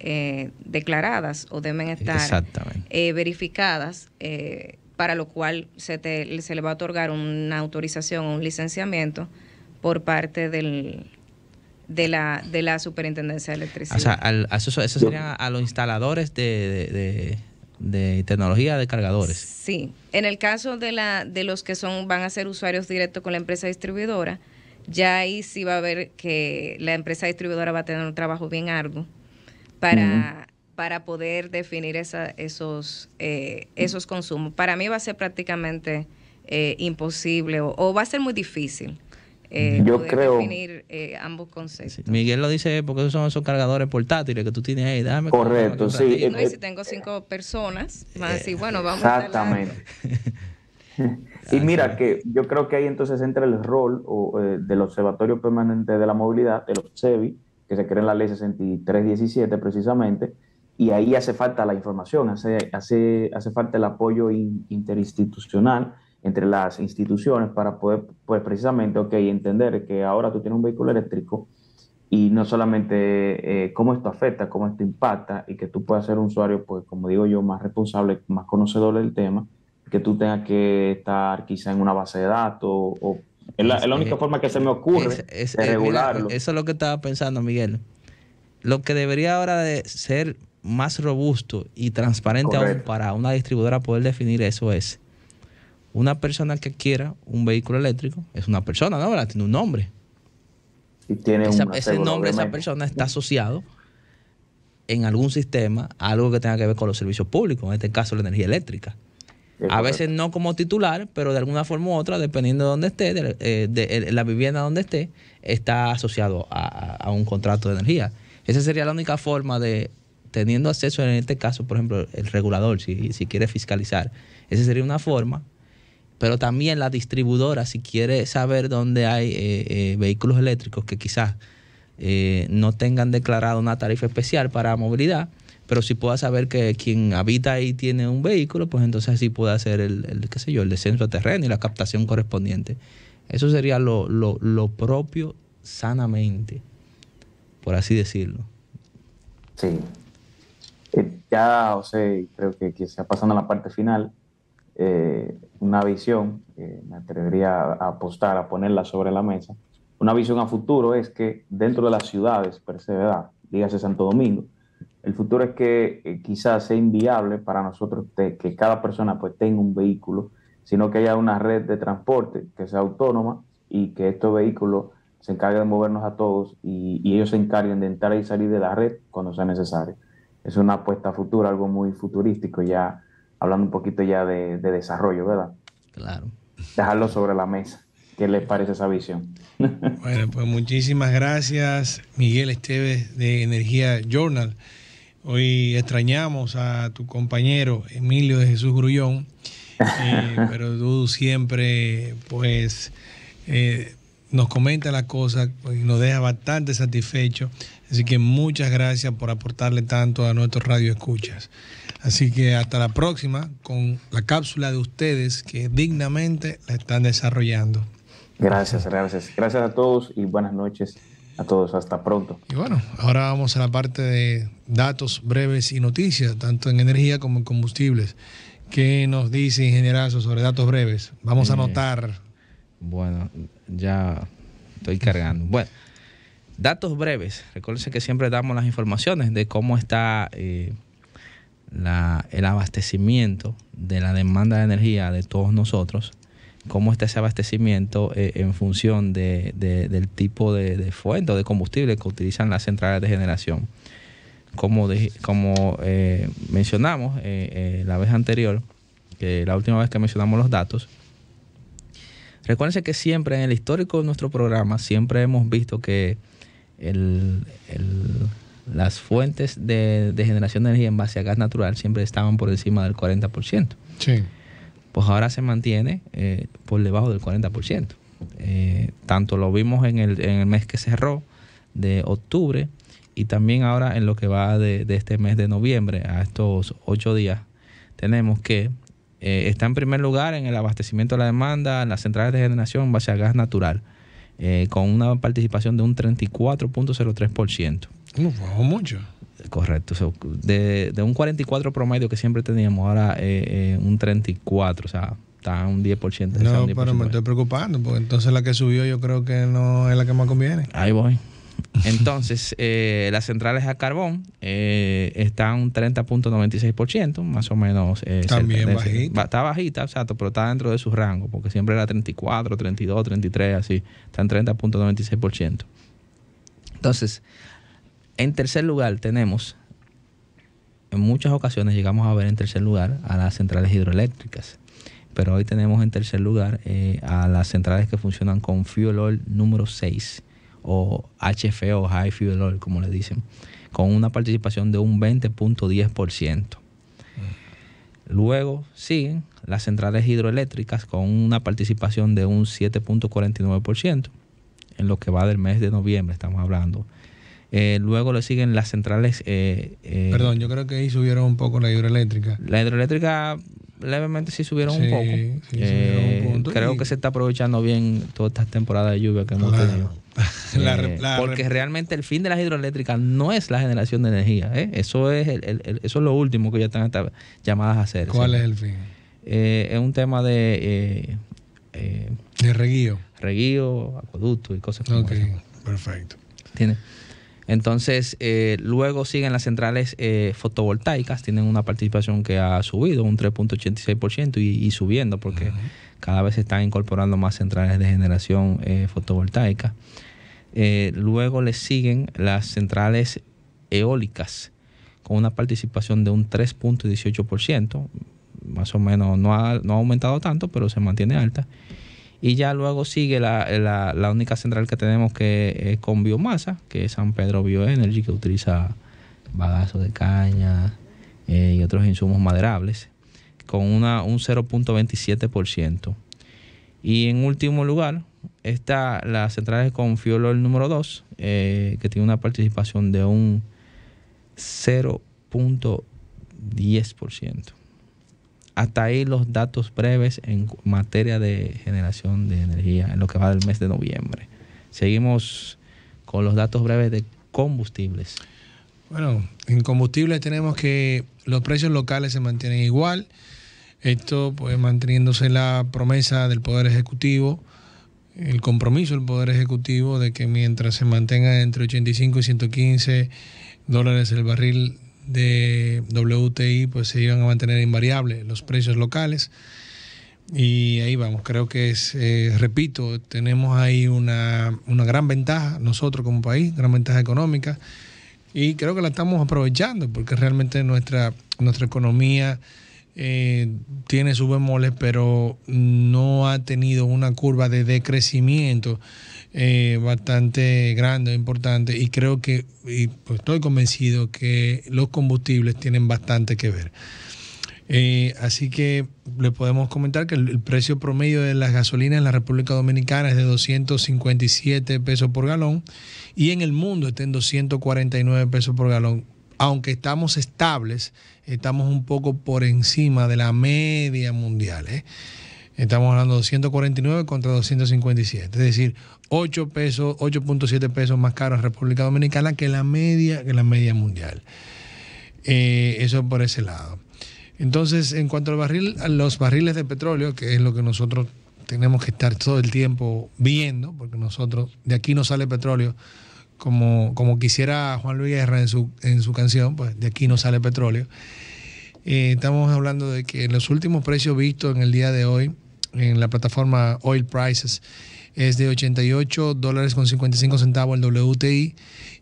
declaradas o deben estar verificadas, para lo cual se le va a otorgar una autorización o un licenciamiento por parte de la Superintendencia de Electricidad. O sea, eso sería a los instaladores de tecnología de cargadores. Sí, en el caso de los que van a ser usuarios directos con la empresa distribuidora, ya ahí sí va a ver que la empresa distribuidora va a tener un trabajo bien arduo para poder definir esos consumos. Para mí va a ser prácticamente imposible o va a ser muy difícil. Yo creo definir ambos conceptos. Sí. Miguel lo dice porque esos son esos cargadores portátiles que tú tienes ahí. Déjame correcto, sí. No, y si tengo 5 personas, van a decir, bueno, vamos exactamente. Y mira que yo creo que ahí entonces entra el rol del Observatorio Permanente de la Movilidad, el OBSEVI, que se crea en la ley 6317 precisamente, y ahí hace falta la información, hace falta el apoyo interinstitucional entre las instituciones para poder, pues precisamente, entender que ahora tú tienes un vehículo eléctrico y no solamente cómo esto afecta, cómo esto impacta, y que tú puedas ser un usuario, pues como digo yo, más responsable, más conocedor del tema, que tú tengas que estar quizá en una base de datos, o es la única forma que se me ocurre de regularlo. Mira, eso es lo que estaba pensando, Miguel. Lo que debería ahora de ser más robusto y transparente aún para una distribuidora poder definir eso es: una persona que quiera un vehículo eléctrico es una persona, ¿no? ¿Verdad? Tiene un nombre. Y tiene ese nombre de esa persona está asociado en algún sistema a algo que tenga que ver con los servicios públicos, en este caso la energía eléctrica. A veces no como titular, pero de alguna forma u otra, dependiendo de dónde esté, de la vivienda donde esté, está asociado a un contrato de energía. Esa sería la única forma de, teniendo acceso en este caso, por ejemplo, el regulador, si quiere fiscalizar. Esa sería una forma. Pero también la distribuidora, si quiere saber dónde hay vehículos eléctricos que quizás no tengan declarado una tarifa especial para movilidad, pero si pueda saber que quien habita ahí tiene un vehículo, pues entonces así puede hacer el descenso a terreno y la captación correspondiente. Eso sería lo propio sanamente, por así decirlo. Sí. Ya, creo que se ha pasando a la parte final. Una visión, me atrevería a apostar, a ponerla sobre la mesa. Una visión a futuro es que dentro de las ciudades, per se, ¿verdad? Dígase Santo Domingo, el futuro es que quizás sea inviable para nosotros que cada persona pues tenga un vehículo, sino que haya una red de transporte que sea autónoma y que estos vehículos se encarguen de movernos a todos y ellos se encarguen de entrar y salir de la red cuando sea necesario. Es una apuesta a futuro, algo muy futurístico, ya hablando un poquito ya de desarrollo, ¿verdad? Claro. Dejarlo sobre la mesa. ¿Qué les parece esa visión? Bueno, pues muchísimas gracias, Miguel Esteves de Energía Journal. Hoy extrañamos a tu compañero Emilio de Jesús Grullón, pero tú siempre pues nos comenta las cosas y nos deja bastante satisfechos. Así que muchas gracias por aportarle tanto a nuestros radioescuchas. Así que hasta la próxima con la cápsula de ustedes que dignamente la están desarrollando. Gracias a todos y buenas noches a todos. Hasta pronto. Y bueno, ahora vamos a la parte de datos breves y noticias, tanto en energía como en combustibles. ¿Qué nos dice Ingenierazo sobre datos breves? Vamos a anotar. Bueno, ya estoy cargando. Bueno, datos breves. Recuérdense que siempre damos las informaciones de cómo está el abastecimiento de la demanda de energía de todos nosotros, cómo está ese abastecimiento en función del tipo de fuente o de combustible que utilizan las centrales de generación. Como mencionamos la vez anterior, la última vez que mencionamos los datos, recuérdense que siempre en el histórico de nuestro programa siempre hemos visto que las fuentes de generación de energía en base a gas natural siempre estaban por encima del 40%. Sí. Pues ahora se mantiene por debajo del 40%. Tanto lo vimos en el mes que cerró de octubre y también ahora en lo que va de este mes de noviembre a estos 8 días, tenemos que está en primer lugar en el abastecimiento de la demanda en las centrales de generación en base a gas natural, con una participación de un 34.03%. Bajó mucho. Correcto. De un 44 promedio que siempre teníamos, ahora un 34, o sea, está un 10%. No, un 10%. Pero me estoy preocupando, porque entonces la que subió yo creo que no es la que más conviene. Ahí voy. Entonces, las centrales a carbón están un 30.96%, más o menos. También bajita. Está bajita, exacto, pero está dentro de su rango, porque siempre era 34, 32, 33, así. Está en 30.96%. Entonces, en tercer lugar tenemos, en muchas ocasiones llegamos a ver en tercer lugar a las centrales hidroeléctricas, pero hoy tenemos en tercer lugar a las centrales que funcionan con fuel oil número 6, o HFO, High Fuel Oil, como le dicen, con una participación de un 20.10%. Luego siguen las centrales hidroeléctricas con una participación de un 7.49% en lo que va del mes de noviembre, estamos hablando. Luego le siguen las centrales... Perdón, yo creo que ahí subieron un poco la hidroeléctrica. La hidroeléctrica levemente sí subieron un poco. Sí, subieron un punto. Creo que se está aprovechando bien toda esta temporada de lluvia que hemos tenido. Porque realmente el fin de las hidroeléctricas no es la generación de energía. Eso es eso es lo último que ya están llamadas a hacer. ¿Cuál es el fin? Es un tema de reguío. Reguío, acueducto y cosas como eso. Perfecto. ¿Entiendes? Entonces, luego siguen las centrales fotovoltaicas, tienen una participación que ha subido un 3.86% y subiendo porque cada vez se están incorporando más centrales de generación fotovoltaica. Luego le siguen las centrales eólicas con una participación de un 3.18%, más o menos no ha aumentado tanto, pero se mantiene alta. Y ya luego sigue la única central que tenemos que es con biomasa, que es San Pedro Bioenergy, que utiliza bagazo de caña y otros insumos maderables, con un 0.27%. Y en último lugar está las centrales con fuel oil número 2, que tiene una participación de un 0.10%. Hasta ahí los datos breves en materia de generación de energía en lo que va del mes de noviembre. Seguimos con los datos breves de combustibles. Bueno, en combustibles tenemos que los precios locales se mantienen igual. Esto pues manteniéndose la promesa del Poder Ejecutivo, el compromiso del Poder Ejecutivo de que mientras se mantenga entre 85 y 115 dólares el barril de WTI, pues se iban a mantener invariables los precios locales. Y ahí vamos, creo que repito, tenemos ahí una gran ventaja nosotros como país, gran ventaja económica, y creo que la estamos aprovechando porque realmente nuestra economía tiene sus bemoles, pero no ha tenido una curva de decrecimiento bastante grande, importante, y creo que, pues estoy convencido que los combustibles tienen bastante que ver. Así que le podemos comentar que el precio promedio de las gasolinas en la República Dominicana es de 257 pesos por galón y en el mundo está en 249 pesos por galón. Aunque estamos estables, estamos un poco por encima de la media mundial. Estamos hablando de 249 contra 257. Es decir, 8.7 pesos más caro en República Dominicana que la media mundial. Eso por ese lado. Entonces, en cuanto al barril, a los barriles de petróleo, que es lo que nosotros tenemos que estar todo el tiempo viendo, porque nosotros, de aquí no sale petróleo, como quisiera Juan Luis Guerra en su canción, pues de aquí no sale petróleo. Estamos hablando de que los últimos precios vistos en el día de hoy en la plataforma Oil Prices es de $88.55 el WTI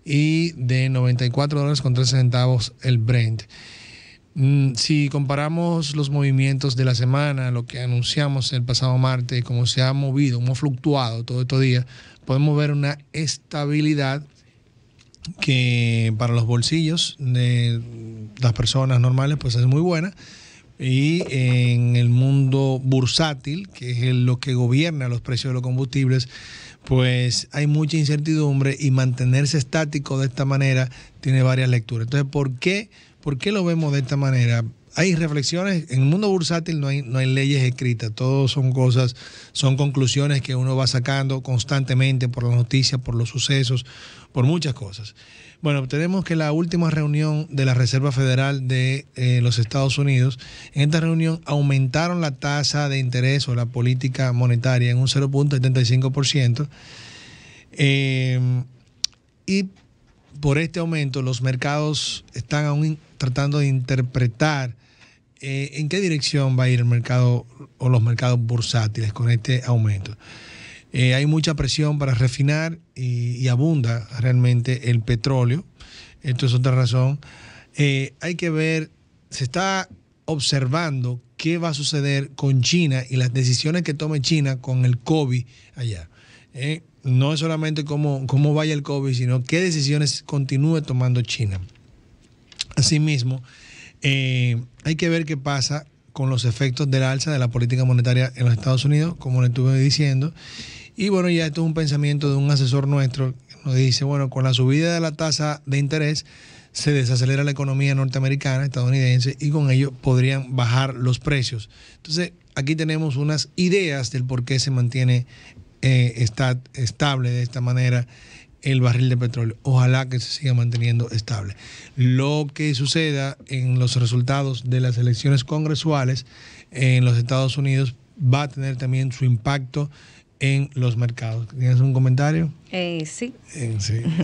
y de $94.13 el Brent. Si comparamos los movimientos de la semana, lo que anunciamos el pasado martes, cómo se ha movido, cómo ha fluctuado todo estos días, podemos ver una estabilidad que para los bolsillos de las personas normales pues es muy buena, y en el mundo bursátil, que es lo que gobierna los precios de los combustibles, pues hay mucha incertidumbre y mantenerse estático de esta manera tiene varias lecturas. Entonces, ¿por qué lo vemos de esta manera? Hay reflexiones, en el mundo bursátil no hay leyes escritas, todo son cosas, son conclusiones que uno va sacando constantemente por las noticias, por los sucesos, por muchas cosas. Bueno, tenemos que la última reunión de la Reserva Federal de los Estados Unidos, en esta reunión aumentaron la tasa de interés o la política monetaria en un 0.75%, y por este aumento los mercados están aún tratando de interpretar en qué dirección va a ir el mercado o los mercados bursátiles con este aumento. Hay mucha presión para refinar y abunda realmente el petróleo. Esto es otra razón. Hay que ver, se está observando qué va a suceder con China y las decisiones que tome China con el COVID allá. No es solamente cómo vaya el COVID, sino qué decisiones continúe tomando China. Asimismo, hay que ver qué pasa con los efectos del alza de la política monetaria en los Estados Unidos, como le estuve diciendo. Y bueno, ya esto es un pensamiento de un asesor nuestro que nos dice, bueno, con la subida de la tasa de interés se desacelera la economía norteamericana, estadounidense, y con ello podrían bajar los precios. Entonces, aquí tenemos unas ideas del por qué se mantiene estable de esta manera el barril de petróleo. Ojalá que se siga manteniendo estable. Lo que suceda en los resultados de las elecciones congresuales en los Estados Unidos va a tener también su impacto en los mercados. ¿Tienes un comentario? Sí. Sí.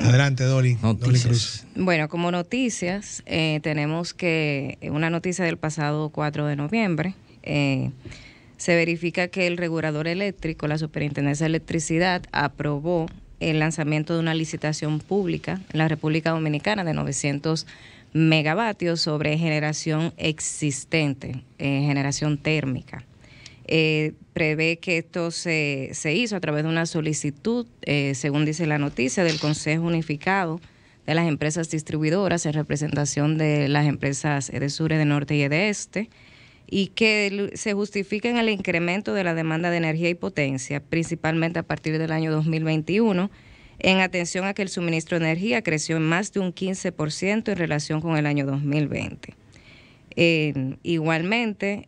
Adelante, Dolly. Dolly Cruz. Bueno, como noticias, tenemos que una noticia del pasado 4 de noviembre, se verifica que el regulador eléctrico, la Superintendencia de Electricidad, aprobó el lanzamiento de una licitación pública en la República Dominicana de 900 megavatios sobre generación existente, generación térmica. Prevé que esto se hizo a través de una solicitud, según dice la noticia, del Consejo Unificado de las Empresas Distribuidoras en representación de las empresas EDESUR, EDENORTE y EDEESTE, y que se justifica en el incremento de la demanda de energía y potencia, principalmente a partir del año 2021, en atención a que el suministro de energía creció en más de un 15% en relación con el año 2020. Igualmente,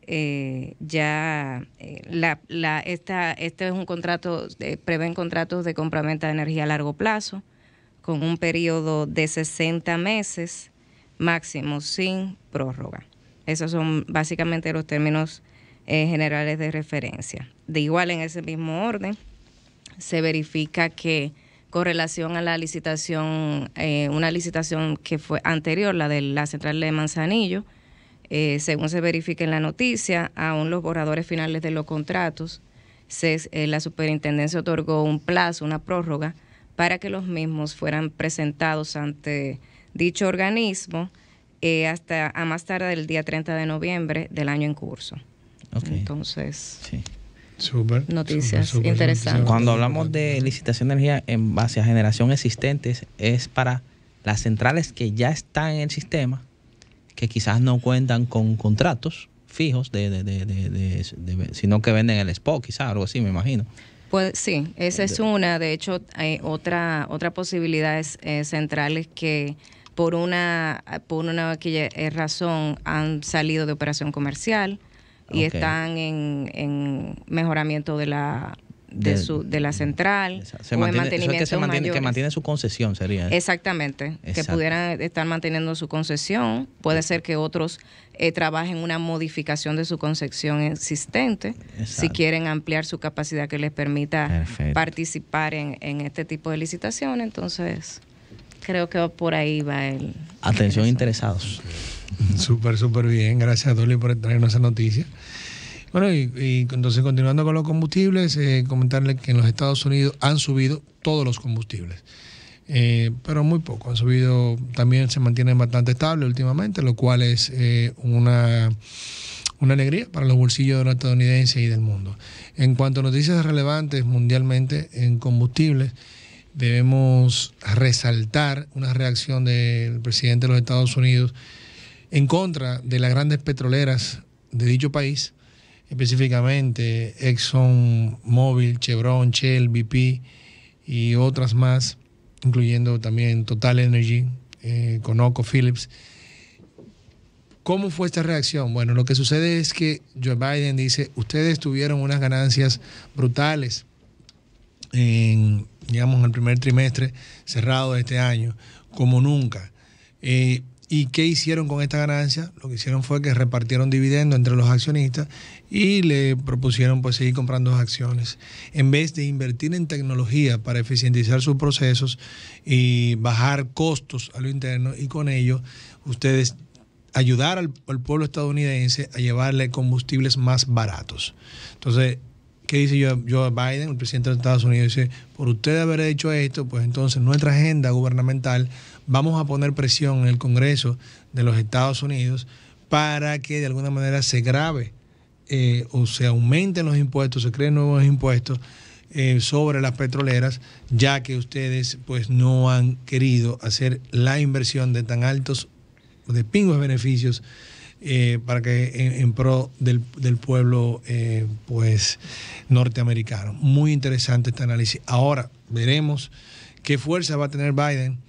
este es un contrato, prevén contratos de compraventa de energía a largo plazo, con un periodo de 60 meses máximo sin prórroga. Esos son básicamente los términos generales de referencia. De igual, en ese mismo orden, se verifica que con relación a la licitación, una licitación que fue anterior, la de la central de Manzanillo, según se verifica en la noticia, aún los borradores finales de los contratos, la superintendencia otorgó un plazo, una prórroga, para que los mismos fueran presentados ante dicho organismo hasta a más tarde del día 30 de noviembre del año en curso. Okay. Entonces, sí. Noticias interesantes. Cuando hablamos de licitación de energía en base a generación existentes, es para las centrales que ya están en el sistema, que quizás no cuentan con contratos fijos sino que venden el spot, quizás algo así, me imagino. Pues sí, esa es una. De hecho, hay otra posibilidad es centrales que por una razón han salido de operación comercial y están en mejoramiento de la central, o en mantenimiento que mantiene su concesión, sería. Exactamente. Que pudieran estar manteniendo su concesión. Puede ser que otros trabajen una modificación de su concesión existente. Exacto. Si quieren ampliar su capacidad que les permita participar en este tipo de licitación. Entonces, creo que por ahí va el... Atención, interesados. Súper bien. Gracias, Dolly, por traernos esa noticia. Bueno, y entonces continuando con los combustibles, comentarles que en los Estados Unidos han subido todos los combustibles, pero muy poco. Han subido, también se mantienen bastante estables últimamente, lo cual es una alegría para los bolsillos de los estadounidenses y del mundo. En cuanto a noticias relevantes mundialmente en combustibles, debemos resaltar una reacción del presidente de los Estados Unidos en contra de las grandes petroleras de dicho país, específicamente ExxonMobil, Chevron, Shell, BP y otras más, incluyendo también Total Energy, ConocoPhillips. ¿Cómo fue esta reacción? Bueno, lo que sucede es que Joe Biden dice, ustedes tuvieron unas ganancias brutales en el primer trimestre cerrado de este año, como nunca. ¿Y qué hicieron con esta ganancia? Lo que hicieron fue que repartieron dividendos entre los accionistas y le propusieron pues seguir comprando acciones. En vez de invertir en tecnología para eficientizar sus procesos y bajar costos a lo interno, y con ello ustedes ayudar al pueblo estadounidense a llevarle combustibles más baratos. Entonces, ¿qué dice Joe Biden, el presidente de los Estados Unidos? Dice, por usted haber hecho esto, pues entonces nuestra agenda gubernamental vamos a poner presión en el Congreso de los Estados Unidos para que de alguna manera se grave o se aumenten los impuestos, se creen nuevos impuestos sobre las petroleras, ya que ustedes pues no han querido hacer la inversión de tan altos, de pingües beneficios para que en pro del pueblo pues norteamericano. Muy interesante este análisis. Ahora veremos qué fuerza va a tener Biden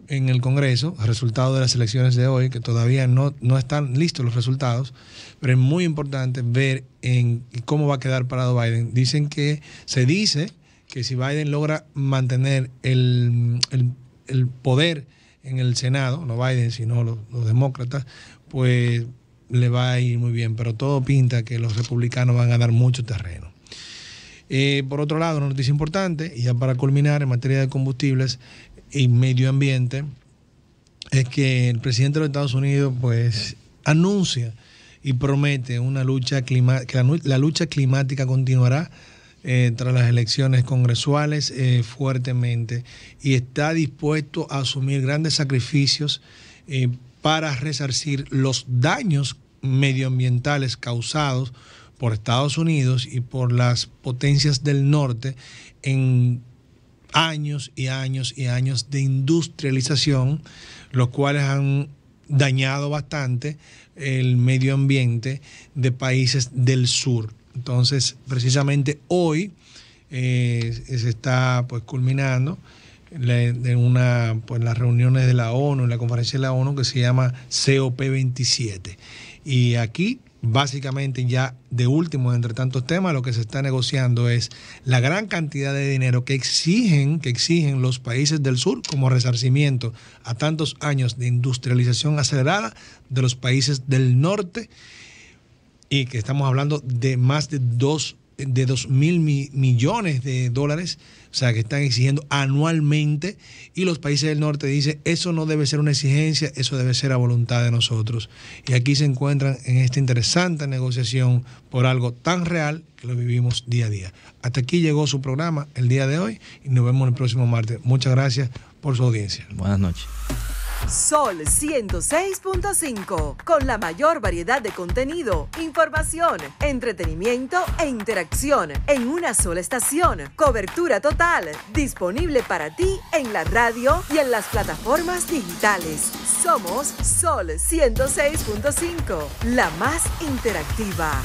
en el Congreso, a resultado de las elecciones de hoy, que todavía no están listos los resultados, pero es muy importante ver en cómo va a quedar parado Biden. Se dice que si Biden logra mantener el poder en el Senado, no Biden, sino los demócratas, pues le va a ir muy bien, pero todo pinta que los republicanos van a dar mucho terreno. Por otro lado, una noticia importante, y ya para culminar en materia de combustibles y medio ambiente, es que el presidente de los Estados Unidos pues anuncia y promete una lucha que la lucha climática continuará tras las elecciones congresuales fuertemente, y está dispuesto a asumir grandes sacrificios para resarcir los daños medioambientales causados por Estados Unidos y por las potencias del norte en años y años y años de industrialización, los cuales han dañado bastante el medio ambiente de países del sur. Entonces, precisamente hoy se está pues culminando las reuniones de la ONU, en la conferencia de la ONU que se llama COP27. Y aquí, básicamente, ya de último, entre tantos temas, lo que se está negociando es la gran cantidad de dinero que exigen los países del sur como resarcimiento a tantos años de industrialización acelerada de los países del norte, y que estamos hablando de más de 2.000 millones de dólares, o sea, que están exigiendo anualmente, y los países del norte dicen, eso no debe ser una exigencia, eso debe ser a voluntad de nosotros. Y aquí se encuentran en esta interesante negociación por algo tan real que lo vivimos día a día. Hasta aquí llegó su programa el día de hoy, y nos vemos el próximo martes. Muchas gracias por su audiencia. Buenas noches. Sol 106.5, con la mayor variedad de contenido, información, entretenimiento e interacción en una sola estación. Cobertura total, disponible para ti en la radio y en las plataformas digitales. Somos Sol 106.5, la más interactiva.